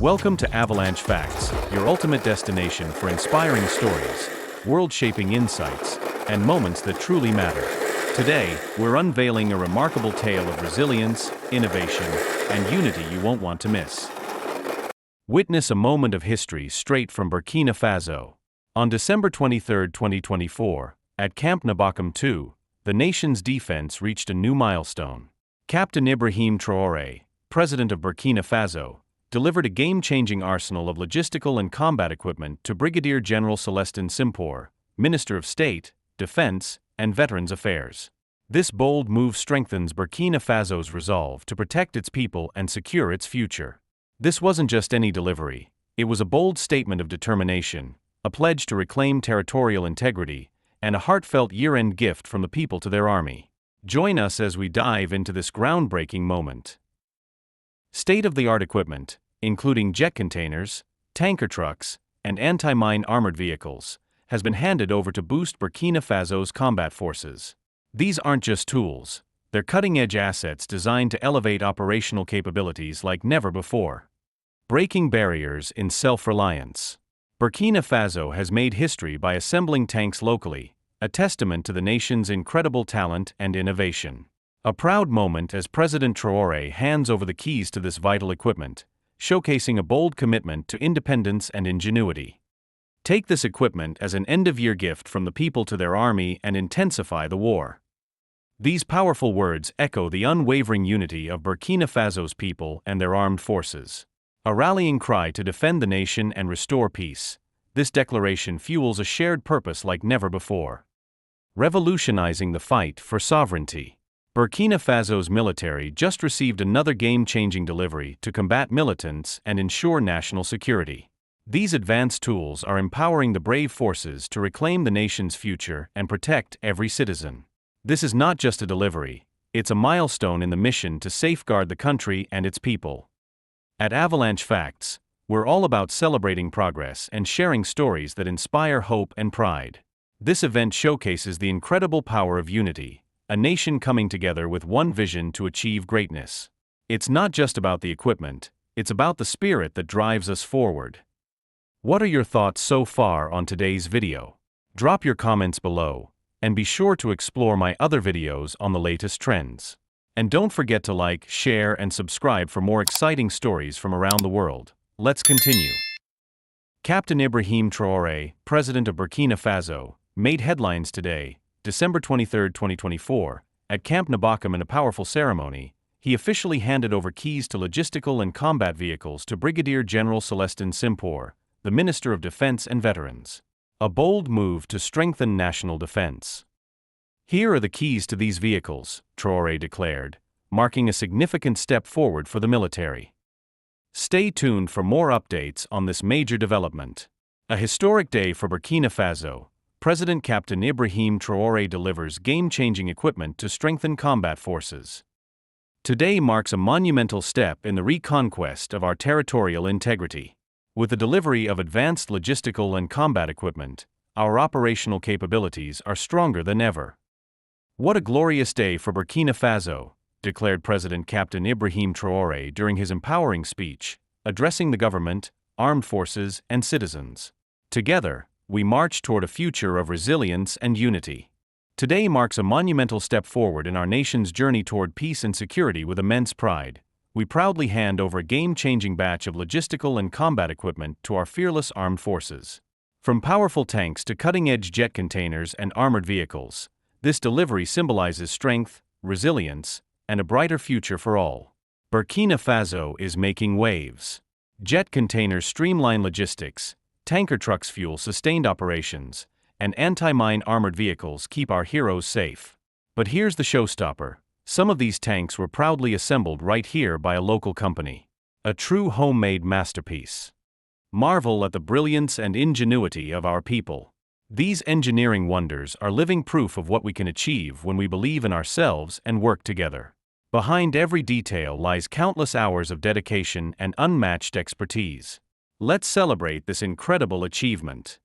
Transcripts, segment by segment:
Welcome to Avalanche Facts, your ultimate destination for inspiring stories, world-shaping insights, and moments that truly matter. Today, we're unveiling a remarkable tale of resilience, innovation, and unity you won't want to miss. Witness a moment of history straight from Burkina Faso. On December 23, 2024, at Camp Nabakam 2, the nation's defense reached a new milestone. Captain Ibrahim Traoré, president of Burkina Faso, delivered a game-changing arsenal of logistical and combat equipment to Brigadier General Celestin Simpor, Minister of State, Defense, and Veterans Affairs. This bold move strengthens Burkina Faso's resolve to protect its people and secure its future. This wasn't just any delivery, it was a bold statement of determination, a pledge to reclaim territorial integrity, and a heartfelt year-end gift from the people to their army. Join us as we dive into this groundbreaking moment. State-of-the-art equipment, including jet containers, tanker trucks, and anti-mine armored vehicles, has been handed over to boost Burkina Faso's combat forces. These aren't just tools, they're cutting-edge assets designed to elevate operational capabilities like never before. Breaking barriers in self-reliance. Burkina Faso has made history by assembling tanks locally, a testament to the nation's incredible talent and innovation. A proud moment as President Traoré hands over the keys to this vital equipment, showcasing a bold commitment to independence and ingenuity. Take this equipment as an end-of-year gift from the people to their army and intensify the war. These powerful words echo the unwavering unity of Burkina Faso's people and their armed forces. A rallying cry to defend the nation and restore peace, this declaration fuels a shared purpose like never before. Revolutionizing the fight for sovereignty. Burkina Faso's military just received another game-changing delivery to combat militants and ensure national security. These advanced tools are empowering the brave forces to reclaim the nation's future and protect every citizen. This is not just a delivery, it's a milestone in the mission to safeguard the country and its people. At Avalanche Facts, we're all about celebrating progress and sharing stories that inspire hope and pride. This event showcases the incredible power of unity, a nation coming together with one vision to achieve greatness. It's not just about the equipment, it's about the spirit that drives us forward. What are your thoughts so far on today's video? Drop your comments below, and be sure to explore my other videos on the latest trends. And don't forget to like, share, and subscribe for more exciting stories from around the world. Let's continue. Captain Ibrahim Traoré, president of Burkina Faso, made headlines today, December 23, 2024, at Camp Nabakam. In a powerful ceremony, he officially handed over keys to logistical and combat vehicles to Brigadier General Celestin Simpor, the Minister of Defense and Veterans. A bold move to strengthen national defense. Here are the keys to these vehicles, Traoré declared, marking a significant step forward for the military. Stay tuned for more updates on this major development. A historic day for Burkina Faso. President Captain Ibrahim Traoré delivers game-changing equipment to strengthen combat forces. Today marks a monumental step in the reconquest of our territorial integrity. With the delivery of advanced logistical and combat equipment, our operational capabilities are stronger than ever. What a glorious day for Burkina Faso, declared President Captain Ibrahim Traoré during his empowering speech, addressing the government, armed forces, and citizens. Together, we march toward a future of resilience and unity. Today marks a monumental step forward in our nation's journey toward peace and security. With immense pride, we proudly hand over a game-changing batch of logistical and combat equipment to our fearless armed forces. From powerful tanks to cutting-edge jet containers and armored vehicles, this delivery symbolizes strength, resilience, and a brighter future for all. Burkina Faso is making waves. Jet containers streamline logistics, tanker trucks fuel sustained operations, and anti-mine armored vehicles keep our heroes safe. But here's the showstopper. Some of these tanks were proudly assembled right here by a local company. A true homemade masterpiece. Marvel at the brilliance and ingenuity of our people. These engineering wonders are living proof of what we can achieve when we believe in ourselves and work together. Behind every detail lies countless hours of dedication and unmatched expertise. Let's celebrate this incredible achievement.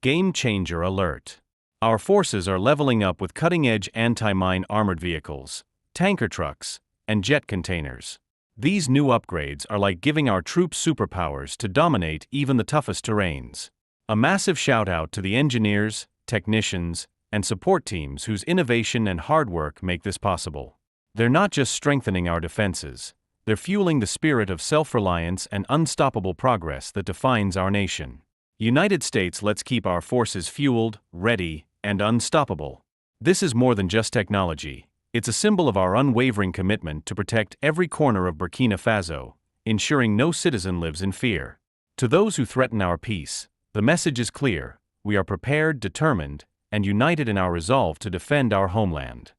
Game changer alert. Our forces are leveling up with cutting-edge anti-mine armored vehicles, tanker trucks, and jet containers. These new upgrades are like giving our troops superpowers to dominate even the toughest terrains. A massive shout out to the engineers, technicians, and support teams whose innovation and hard work make this possible. They're not just strengthening our defenses, they're fueling the spirit of self-reliance and unstoppable progress that defines our nation. United States, let's keep our forces fueled, ready, and unstoppable. This is more than just technology. It's a symbol of our unwavering commitment to protect every corner of Burkina Faso, ensuring no citizen lives in fear. To those who threaten our peace, the message is clear: we are prepared, determined, and united in our resolve to defend our homeland.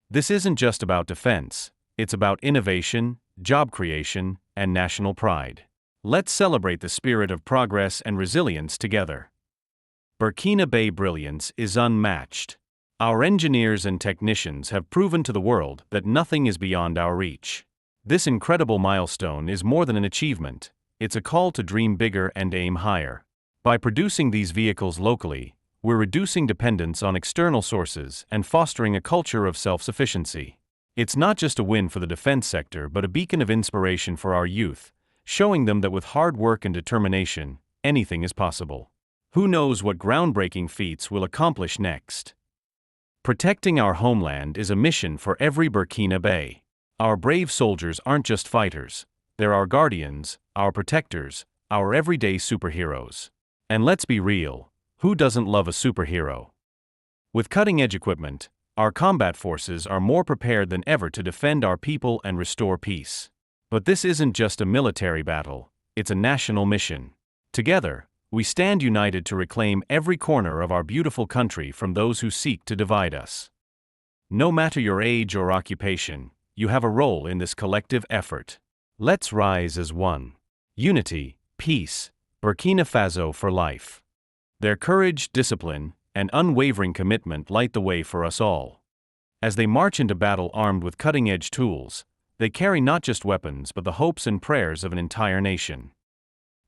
This isn't just about defense, it's about innovation, job creation, and national pride. Let's celebrate the spirit of progress and resilience together. Burkina Faso brilliance is unmatched. Our engineers and technicians have proven to the world that nothing is beyond our reach. This incredible milestone is more than an achievement, it's a call to dream bigger and aim higher. By producing these vehicles locally, we're reducing dependence on external sources and fostering a culture of self-sufficiency. It's not just a win for the defense sector but a beacon of inspiration for our youth, showing them that with hard work and determination, anything is possible. Who knows what groundbreaking feats we'll accomplish next? Protecting our homeland is a mission for every Burkina Faso. Our brave soldiers aren't just fighters, they're our guardians, our protectors, our everyday superheroes. And let's be real, who doesn't love a superhero? With cutting-edge equipment, our combat forces are more prepared than ever to defend our people and restore peace. But this isn't just a military battle, it's a national mission. Together, we stand united to reclaim every corner of our beautiful country from those who seek to divide us. No matter your age or occupation, you have a role in this collective effort. Let's rise as one. Unity, peace, Burkina Faso for life. Their courage, discipline, and unwavering commitment light the way for us all. As they march into battle armed with cutting-edge tools, they carry not just weapons but the hopes and prayers of an entire nation.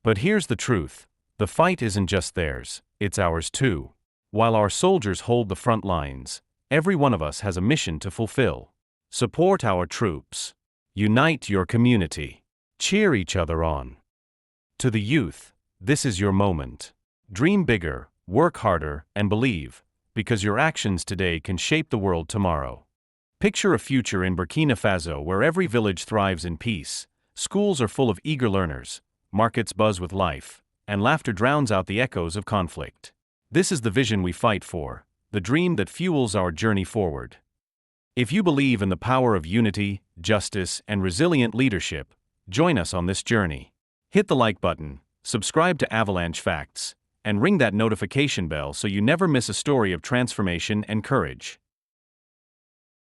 But here's the truth, the fight isn't just theirs, it's ours too. While our soldiers hold the front lines, every one of us has a mission to fulfill. Support our troops. Unite your community. Cheer each other on. To the youth, this is your moment. Dream bigger, work harder, and believe, because your actions today can shape the world tomorrow. Picture a future in Burkina Faso where every village thrives in peace, schools are full of eager learners, markets buzz with life, and laughter drowns out the echoes of conflict. This is the vision we fight for, the dream that fuels our journey forward. If you believe in the power of unity, justice, and resilient leadership, join us on this journey. Hit the like button, subscribe to Avalanche Facts, and ring that notification bell so you never miss a story of transformation and courage.